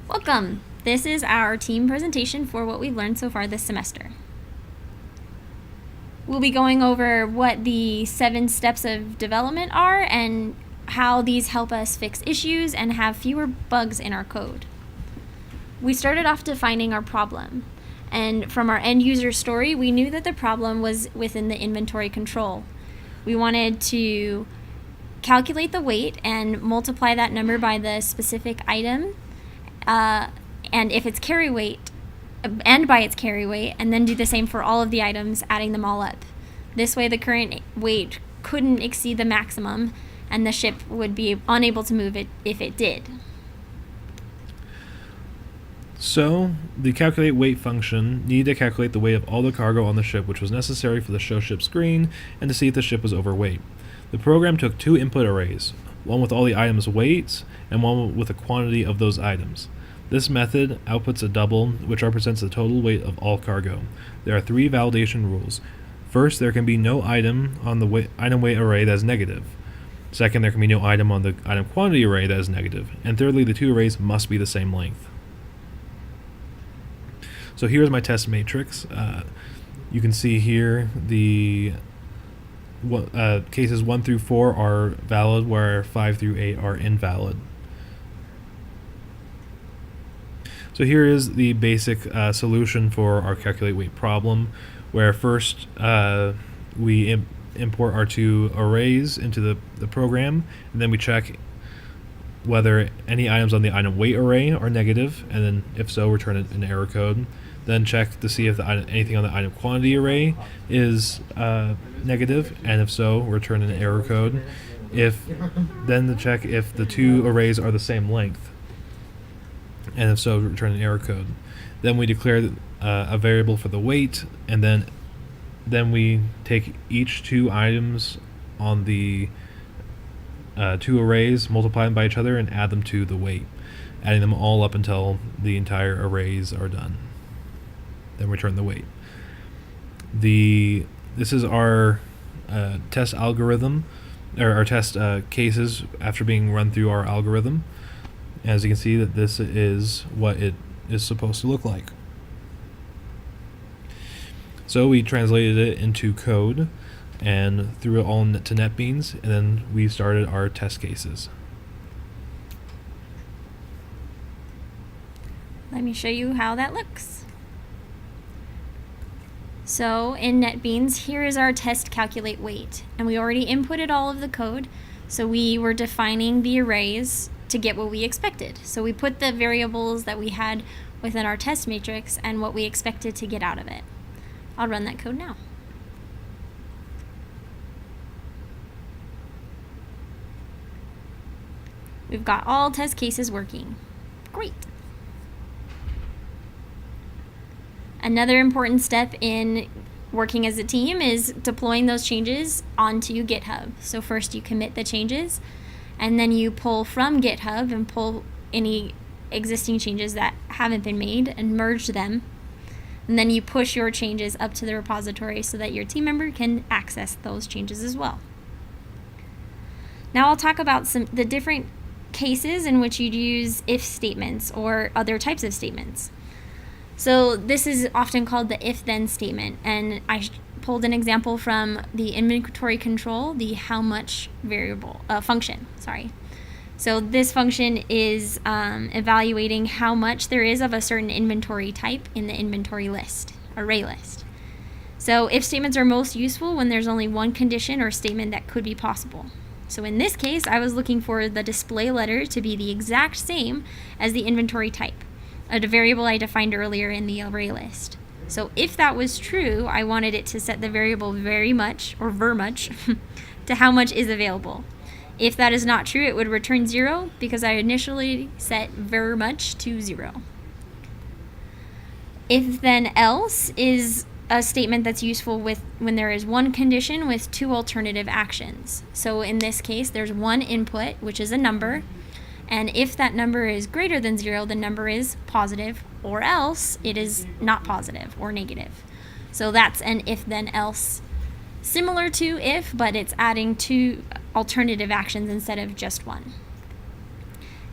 Welcome! This is our team presentation for what we've learned so far this semester. We'll be going over what the 7 steps of development are and how these help us fix issues and have fewer bugs in our code. We started off defining our problem, and from our end user story, we knew that the problem was within the inventory control. We wanted to calculate the weight and multiply that number by the specific item, and if it's carry weight, and by its carry weight, and then do the same for all of the items, adding them all up. This way the current weight couldn't exceed the maximum, and the ship would be unable to move it if it did. So, the calculate weight function needed to calculate the weight of all the cargo on the ship, which was necessary for the show ship screen and to see if the ship was overweight. The program took 2 input arrays, one with all the items' weights and one with the quantity of those items. This method outputs a double, which represents the total weight of all cargo. There are 3 validation rules. First, there can be no item on the item weight array that is negative. Second, there can be no item on the item quantity array that is negative. And thirdly, the 2 arrays must be the same length. So here's my test matrix. You can see here the cases 1 through 4 are valid, where 5 through 8 are invalid. So here is the basic solution for our calculate weight problem, where first we import our 2 arrays into the program, and then we check whether any items on the item weight array are negative, and then if so, return an error code. Then check to see if anything on the item quantity array is negative, and if so, return an error code. Then to check if the 2 arrays are the same length, and if so, return an error code. Then we declare a variable for the weight, and then we take each 2 items on the 2 arrays, multiply them by each other, and add them to the weight, adding them all up until the entire arrays are done. Then return the weight. This is our test algorithm, or our test cases after being run through our algorithm. As you can see, that this is what it is supposed to look like. So we translated it into code and threw it all to NetBeans, and then we started our test cases. Let me show you how that looks. So in NetBeans, here is our test calculate weight, and we already inputted all of the code, so we were defining the arrays to get what we expected. So we put the variables that we had within our test matrix and what we expected to get out of it. I'll run that code now. We've got all test cases working. Great. Another important step in working as a team is deploying those changes onto GitHub. So first you commit the changes, and then you pull from GitHub and pull any existing changes that haven't been made and merge them. And then you push your changes up to the repository so that your team member can access those changes as well. Now I'll talk about the different cases in which you'd use if statements or other types of statements. So this is often called the if-then statement, and I pulled an example from the inventory control, the how much variable function. So this function is evaluating how much there is of a certain inventory type in the inventory list, array list. So if statements are most useful when there's only one condition or statement that could be possible. So in this case, I was looking for the display letter to be the exact same as the inventory type, a variable I defined earlier in the array list. So if that was true, I wanted it to set the variable very much, or ver much, to how much is available. If that is not true, it would return 0 because I initially set ver much to 0. If then else is a statement that's useful when there is one condition with 2 alternative actions. So in this case, there's one input, which is a number, and if that number is greater than 0, the number is positive, or else it is not positive or negative. So that's an if then else, similar to if, but it's adding 2 alternative actions instead of just one.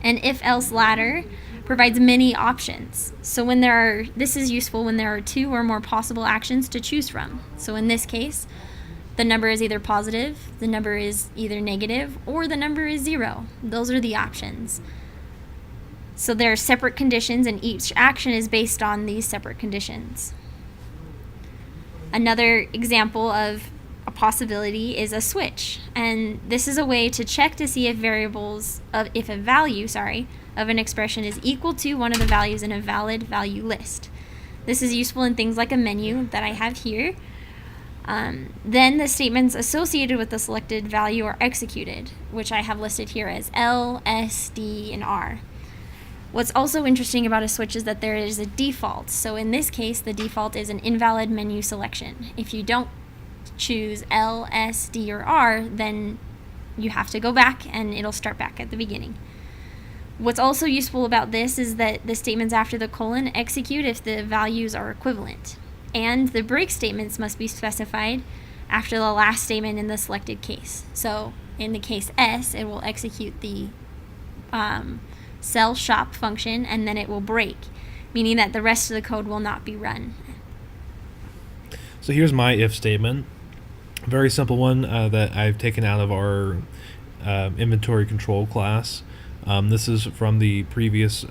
An if else ladder provides many options. So this is useful when there are 2 or more possible actions to choose from. So in this case, the number is either positive, the number is either negative, or the number is 0. Those are the options. So there are separate conditions, and each action is based on these separate conditions. Another example of a possibility is a switch, and this is a way to check to see if a value of an expression is equal to one of the values in a valid value list. This is useful in things like a menu that I have here. Then the statements associated with the selected value are executed, which I have listed here as L, S, D, and R. What's also interesting about a switch is that there is a default. So in this case, the default is an invalid menu selection. If you don't choose L, S, D, or R, then you have to go back and it'll start back at the beginning. What's also useful about this is that the statements after the colon execute if the values are equivalent. And the break statements must be specified after the last statement in the selected case. So in the case S, it will execute the sell shop function, and then it will break, meaning that the rest of the code will not be run. So here's my if statement. A very simple one that I've taken out of our inventory control class. This is from the previous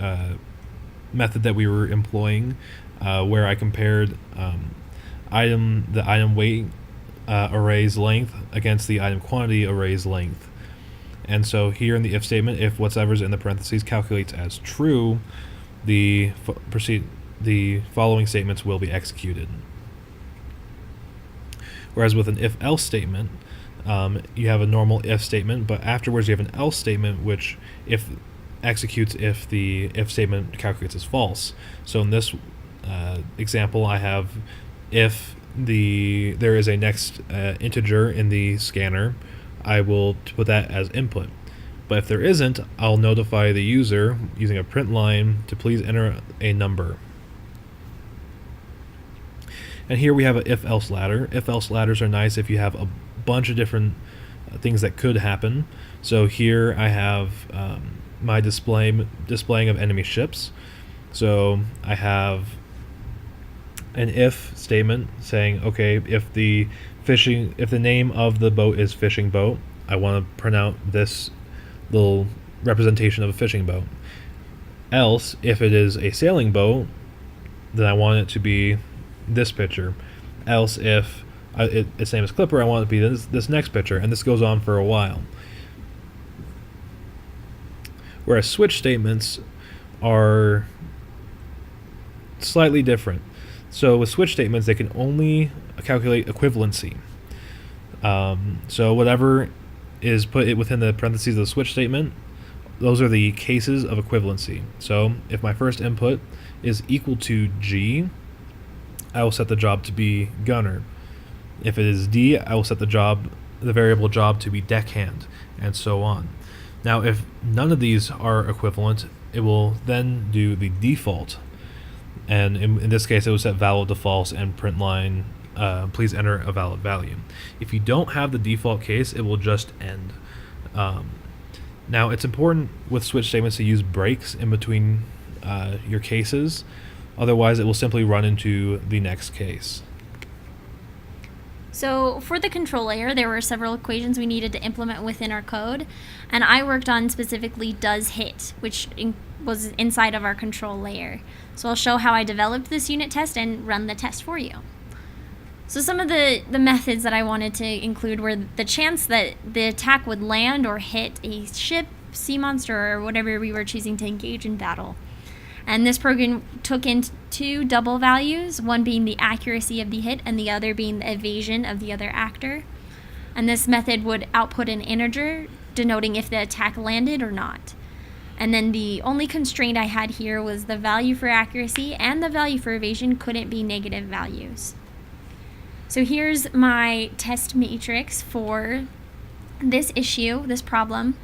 method that we were employing, where I compared the item weight array's length against the item quantity array's length. And so here in the if statement, if whatever's in the parentheses calculates as true, the following statements will be executed. Whereas with an if-else statement, you have a normal if statement, but afterwards you have an else statement, which executes if the if statement calculates as false. So in this example, I have if there is a next integer in the scanner, I will put that as input. But if there isn't, I'll notify the user using a print line to please enter a number. And here we have an if-else ladder. If-else ladders are nice if you have a bunch of different things that could happen. So here I have my displaying of enemy ships. So I have an if statement saying, okay, if the name of the boat is fishing boat, I want to print out this little representation of a fishing boat. Else, if it is a sailing boat, then I want it to be this picture. Else, if its name is Clipper, I want it to be this next picture, and this goes on for a while. Whereas switch statements are slightly different. So with switch statements, they can only calculate equivalency. So whatever is put within the parentheses of the switch statement, those are the cases of equivalency. So if my first input is equal to G, I will set the job to be gunner. If it is D, I will set the variable job to be deckhand, and so on. Now, if none of these are equivalent, it will then do the default. And in this case, it will set valid to false and print line, please enter a valid value. If you don't have the default case, it will just end. Now, it's important with switch statements to use breaks in between your cases. Otherwise, it will simply run into the next case. So for the control layer, there were several equations we needed to implement within our code, and I worked on specifically does hit, which was inside of our control layer. So I'll show how I developed this unit test and run the test for you. So some of the methods that I wanted to include were the chance that the attack would land or hit a ship, sea monster, or whatever we were choosing to engage in battle. And this program took in 2 double values, one being the accuracy of the hit and the other being the evasion of the other actor. And this method would output an integer denoting if the attack landed or not. And then the only constraint I had here was the value for accuracy and the value for evasion couldn't be negative values. So here's my test matrix for this issue, this problem,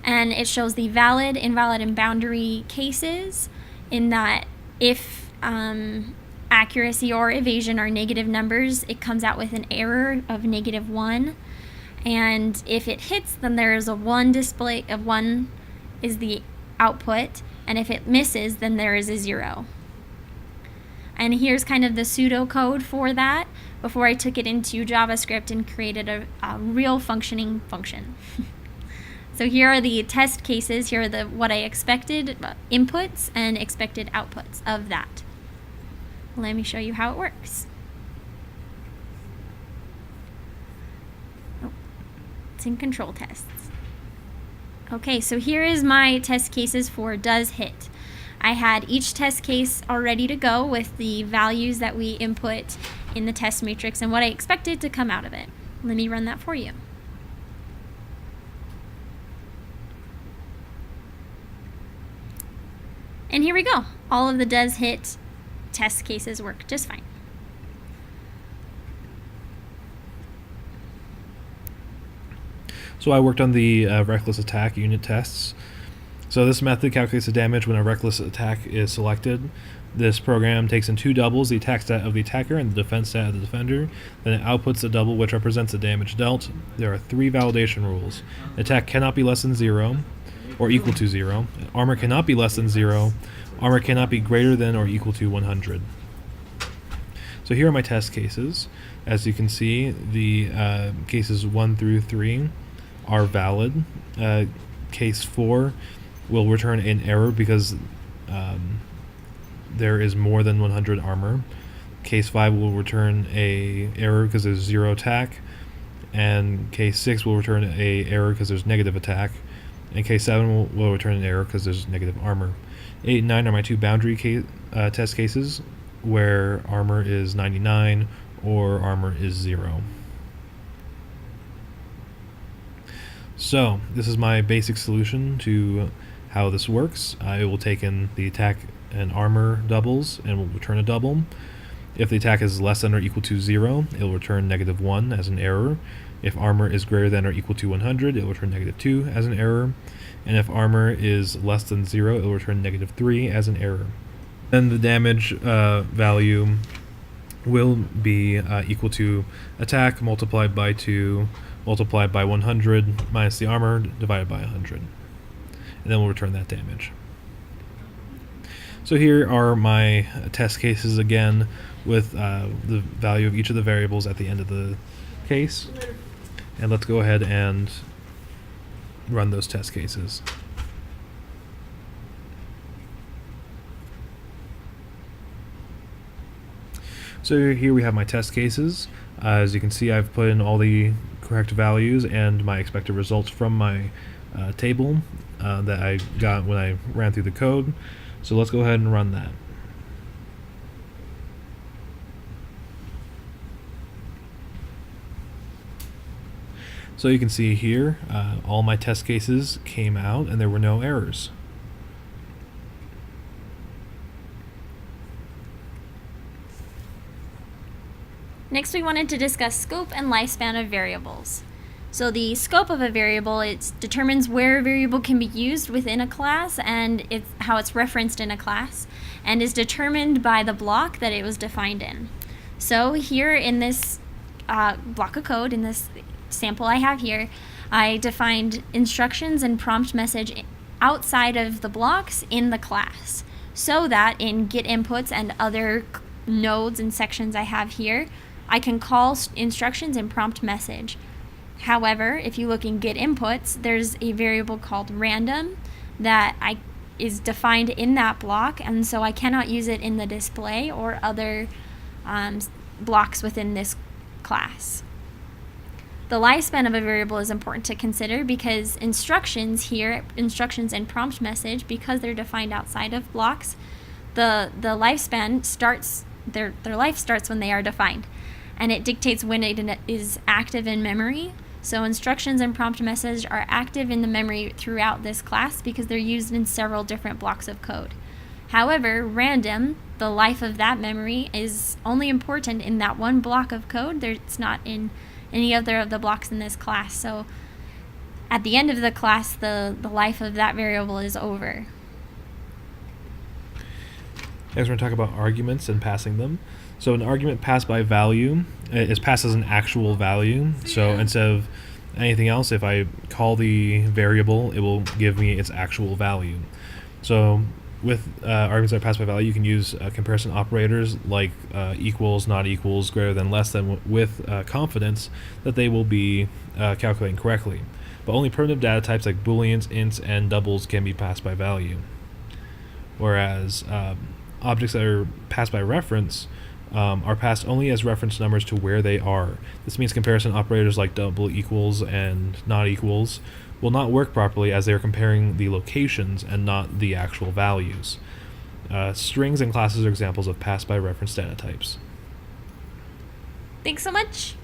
and it shows the valid, invalid, and boundary cases, in that if accuracy or evasion are negative numbers, it comes out with an error of -1. And if it hits, then there is a 1 display of 1 is the output. And if it misses, then there is a 0. And here's kind of the pseudocode for that before I took it into JavaScript and created a real functioning function. So here are the test cases. Here are what I expected inputs and expected outputs of that. Let me show you how it works. Oh, it's in control tests. Okay, so here is my test cases for does hit. I had each test case all ready to go with the values that we input in the test matrix and what I expected to come out of it. Let me run that for you. And here we go. All of the does hit test cases work just fine. So I worked on the reckless attack unit tests. So this method calculates the damage when a reckless attack is selected. This program takes in 2 doubles, the attack stat of the attacker and the defense stat of the defender. Then it outputs a double which represents the damage dealt. There are 3 validation rules. Attack cannot be less than 0 or equal to 0. Armor cannot be less than 0. Armor cannot be greater than or equal to 100. So here are my test cases. As you can see, the cases 1 through 3 are valid. Case 4 will return an error because there is more than 100 armor. Case 5 will return a error because there's 0 attack, and case 6 will return a error because there's negative attack, and case 7 will return an error because there's negative armor. 8 and 9 are my 2 boundary test cases where armor is 99 or armor is 0. So this is my basic solution to how this works. It will take in the attack and armor doubles and will return a double. If the attack is less than or equal to 0, it will return -1 as an error. If armor is greater than or equal to 100, it will return -2 as an error. And if armor is less than 0, it will return -3 as an error. Then the damage value will be equal to attack multiplied by 2 multiplied by 100 minus the armor divided by 100. And then we'll return that damage. So here are my test cases again with the value of each of the variables at the end of the case. And let's go ahead and run those test cases. So here we have my test cases. As you can see, I've put in all the correct values and my expected results from my table that I got when I ran through the code. So let's go ahead and run that. So you can see here, all my test cases came out and there were no errors. Next, we wanted to discuss scope and lifespan of variables. So the scope of a variable, it determines where a variable can be used within a class and how it's referenced in a class, and is determined by the block that it was defined in. So here in this block of code, in this sample I have here, I defined instructions and prompt message outside of the blocks in the class, so that in get inputs and other nodes and sections I have here, I can call instructions and prompt message. However, if you look in get inputs, there's a variable called random that is defined in that block, and so I cannot use it in the display or other blocks within this class. The lifespan of a variable is important to consider because instructions and prompt message, because they're defined outside of blocks, the lifespan starts, their life starts when they are defined, and it dictates when it is active in memory. So instructions and prompt message are active in the memory throughout this class because they're used in several different blocks of code. However, random, the life of that memory, is only important in that one block of code. It's not in any other of the blocks in this class. So at the end of the class, the life of that variable is over. Next, we're going to talk about arguments and passing them. So an argument passed by value is passed as an actual value. So instead of anything else, if I call the variable, it will give me its actual value. So with arguments that are passed by value, you can use comparison operators like equals, not equals, greater than, less than, with confidence that they will be calculating correctly. But only primitive data types like booleans, ints, and doubles can be passed by value. Whereas objects that are passed by reference are passed only as reference numbers to where they are. This means comparison operators like double equals and not equals will not work properly, as they are comparing the locations and not the actual values. Strings and classes are examples of passed by reference data types. Thanks so much.